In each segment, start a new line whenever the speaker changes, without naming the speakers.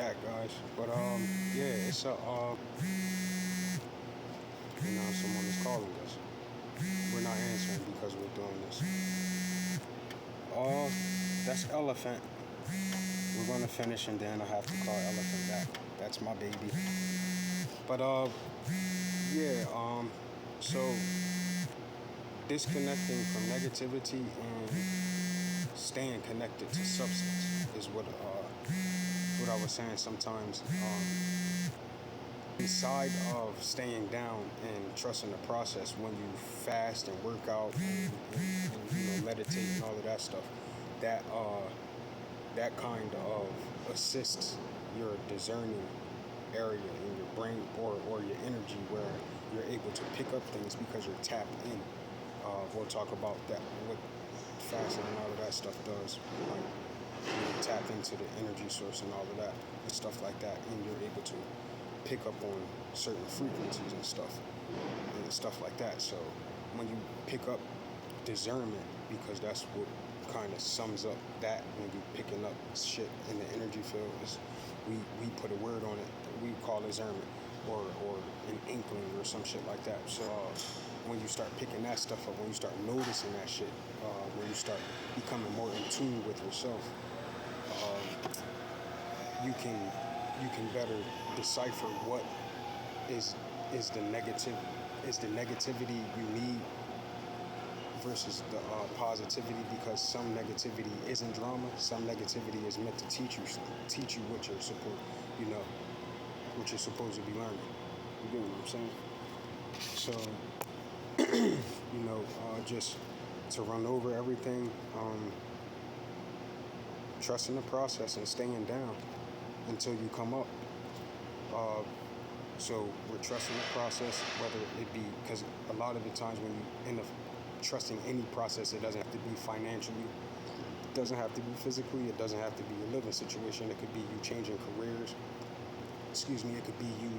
back, guys. But yeah, it's a someone is calling us. We're not answering because we're doing this. That's Elephant. We're gonna finish and then I have to call Elephant back. That's my baby. But yeah. So disconnecting from negativity and staying connected to substance is what I was saying. Sometimes inside of staying down and trusting the process, when you fast and work out and meditate and all of that stuff, that that kind of assists your discerning area in your brain or your energy, where you're able to pick up things because you're tapped in. We'll talk about that, what fasting and all of that stuff does. Like, you tap into the energy source and all of that and stuff like that, and you're able to pick up on certain frequencies and stuff like that. So when you pick up discernment, because that's what kind of sums up that, when you're picking up shit in the energy field, is we put a word on it, we call it discernment, or an inkling or some shit like that. So when you start picking that stuff up, when you start noticing that shit, when you start becoming more in tune with yourself, you can better decipher what is the negativity you need versus the positivity, because some negativity isn't drama. Some negativity is meant to teach you what you're what you're supposed to be learning. You get what I'm saying? So just to run over everything, trusting the process and staying down until you come up. So we're trusting the process, whether it be, because a lot of the times when you end up trusting any process, it doesn't have to be financially, it doesn't have to be physically, it doesn't have to be a living situation. It could be you changing careers. It could be you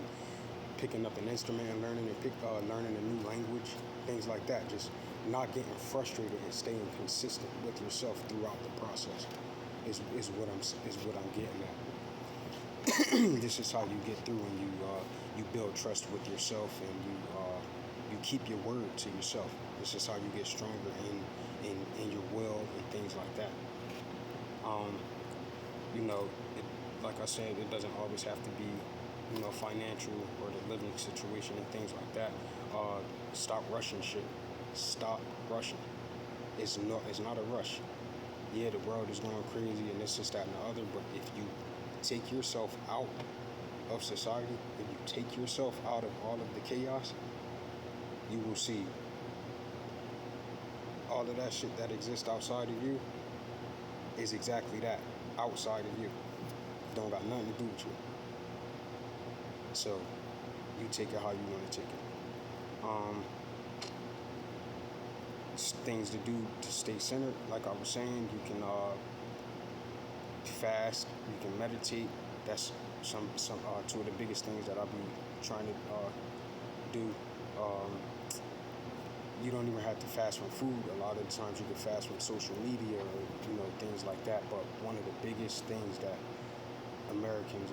picking up an instrument and learning a new language, things like that. Just not getting frustrated and staying consistent with yourself throughout the process is what I'm getting at. This is how you get through, and you build trust with yourself, and you keep your word to yourself. This is how you get stronger in your will and things like that. Like I said, it doesn't always have to be financial or the living situation and things like that. Stop rushing shit. Stop rushing. It's not a rush. Yeah, the world is going crazy and this, that, and the other, but if you take yourself out of society, if you take yourself out of all of the chaos, you will see all of that shit that exists outside of you is exactly that, outside of you. Don't got nothing to do with you. So you take it how you want to take it. Things to do to stay centered, like I was saying, you can fast, you can meditate. That's some two of the biggest things that I've been trying to do. You don't even have to fast from food. A lot of the times you can fast from social media or things like that. But one of the biggest things that Americans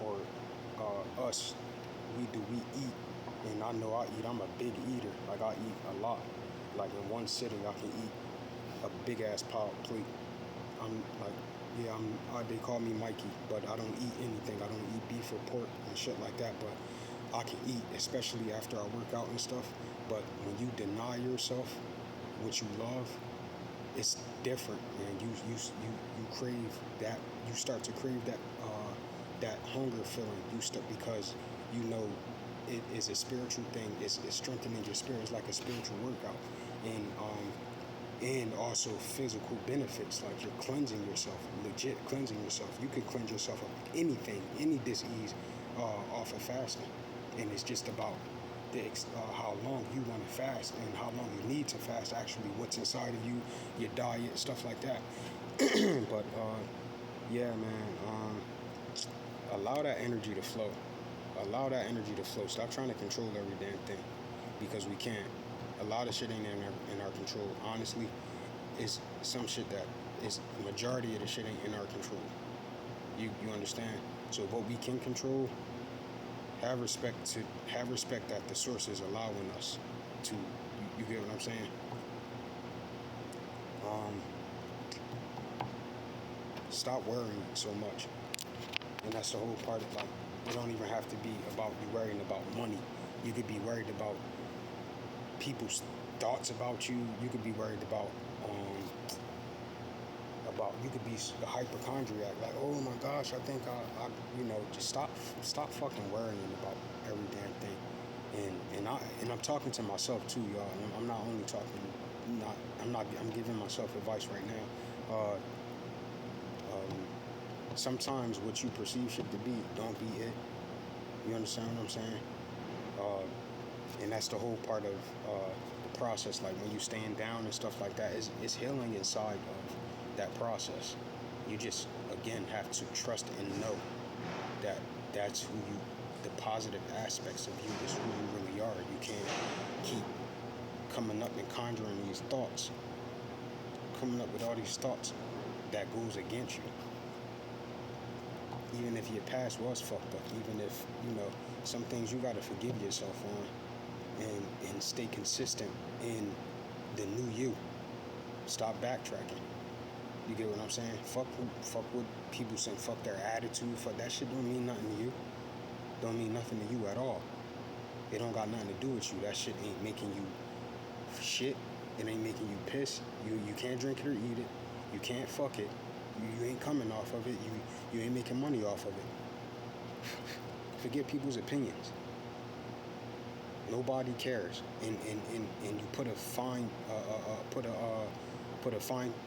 or us, we eat. And I know I eat. I'm a big eater. Like, I eat a lot. Like, in one sitting I can eat a big ass plate. I'm like, they call me Mikey, but I don't eat anything. I don't eat beef or pork and shit like that, but I can eat, especially after I work out and stuff. But when you deny yourself what you love, it's different, and you crave that. You start to crave that hunger feeling. Because it is a spiritual thing. It's strengthening your spirit. It's like a spiritual workout, and also physical benefits, like you're cleansing yourself, legit cleansing yourself. You could cleanse yourself of anything, any disease, off of fasting, and it's just about how long you want to fast and how long you need to fast. Actually, what's inside of you, your diet, stuff like that. But yeah, man, allow that energy to flow. Allow that energy to flow. Stop trying to control every damn thing, because we can't. A lot of shit ain't in our control. Honestly, it's some shit that is, majority of the shit ain't in our control. You understand? So what we can control, have respect that the source is allowing us to. You get what I'm saying? Um, Stop worrying so much, and that's the whole part of like. It don't even have to be about you worrying about money. You could be worried about people's thoughts about you. You could be worried about you could be a hypochondriac, like, oh my gosh, I think just stop fucking worrying about every damn thing. And I'm talking to myself too, y'all. I'm not only talking, I'm giving myself advice right now. Um, Sometimes what you perceive shit to be don't be it. You understand what I'm saying? Uh, and that's the whole part of the process. Like when you stand down and stuff like that, it's healing inside of that process. You just again have to trust and know that that's who you, the positive aspects of you is who you really are. You can't keep coming up and conjuring these thoughts, coming up with all these thoughts that goes against you. Even if your past was fucked up, even if some things you gotta forgive yourself on, and stay consistent in the new you. Stop backtracking. You get what I'm saying? Fuck what people say. Fuck their attitude. Fuck that shit. Don't mean nothing to you. Don't mean nothing to you at all. It don't got nothing to do with you. That shit ain't making you shit. It ain't making you piss. You can't drink it or eat it. You can't fuck it. You ain't coming off of it. You ain't making money off of it. Forget people's opinions. Nobody cares. And you put a fine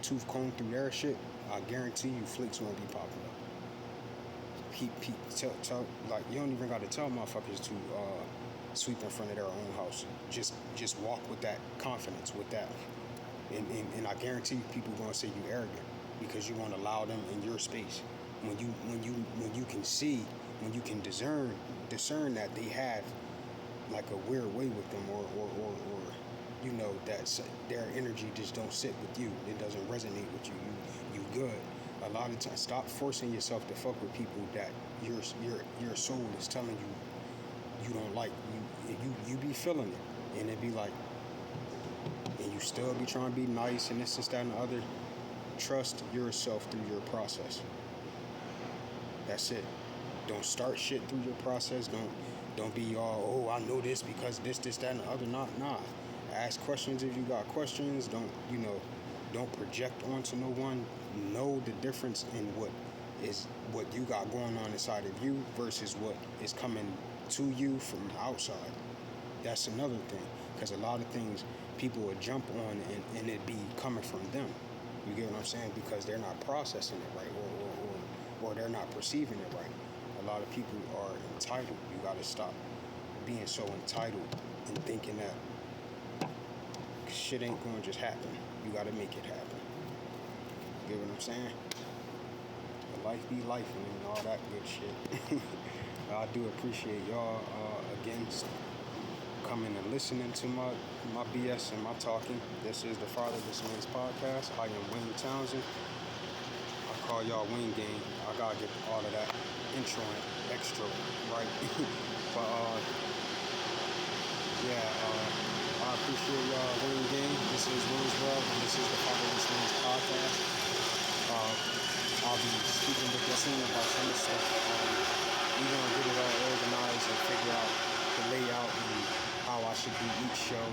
tooth comb through their shit. I guarantee you, flicks won't be popping up. Tell like you don't even got to tell motherfuckers to sweep in front of their own house. Just walk with that confidence, with that, and I guarantee you, people gonna say you arrogant because you won't allow them in your space. When you can see, when you can discern that they have like a weird way with them, or that their energy just don't sit with you. It doesn't resonate with you. You good. A lot of times, stop forcing yourself to fuck with people that your soul is telling you don't like. You be feeling it, and it be like, and you still be trying to be nice and this, that, and the other. Trust yourself through your process. That's it. Don't start shit through your process. Don't be all, oh, I know this because this, that, and the other. Nah. Ask questions if you got questions. Don't project onto no one. Know the difference in what you got going on inside of you versus what is coming to you from the outside. That's another thing. Because a lot of things people would jump on and it be coming from them. You get what I'm saying? Because they're not processing it right, or they're not perceiving it right. A lot of people are entitled. You gotta stop being so entitled and thinking that shit ain't gonna just happen. You gotta make it happen. You get what I'm saying? But life be life and all that good shit. I do appreciate y'all again coming and listening to my BS and my talking. This is the Fatherless Man's Podcast. I am Wayne Townsend. I call y'all Wayne Gang. I gotta get all of that intro and extra right. But I appreciate y'all, Wayne Gang. This is Roswell, and this is the Fatherless Man's Podcast. I'll be speaking with you soon about some of the stuff. We're gonna get it all organized and figure out the layout and how I should do each show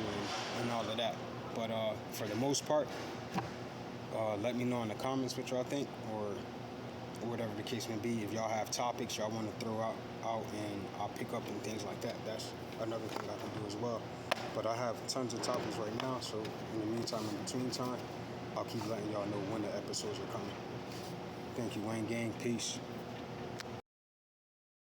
and all of that. But for the most part, let me know in the comments what y'all think, or whatever the case may be. If y'all have topics y'all want to throw out and I'll pick up and things like that, that's another thing I can do as well. But I have tons of topics right now, so in the meantime, in between time, I'll keep letting y'all know when the episodes are coming. Thank you, Wayne Gang. Peace.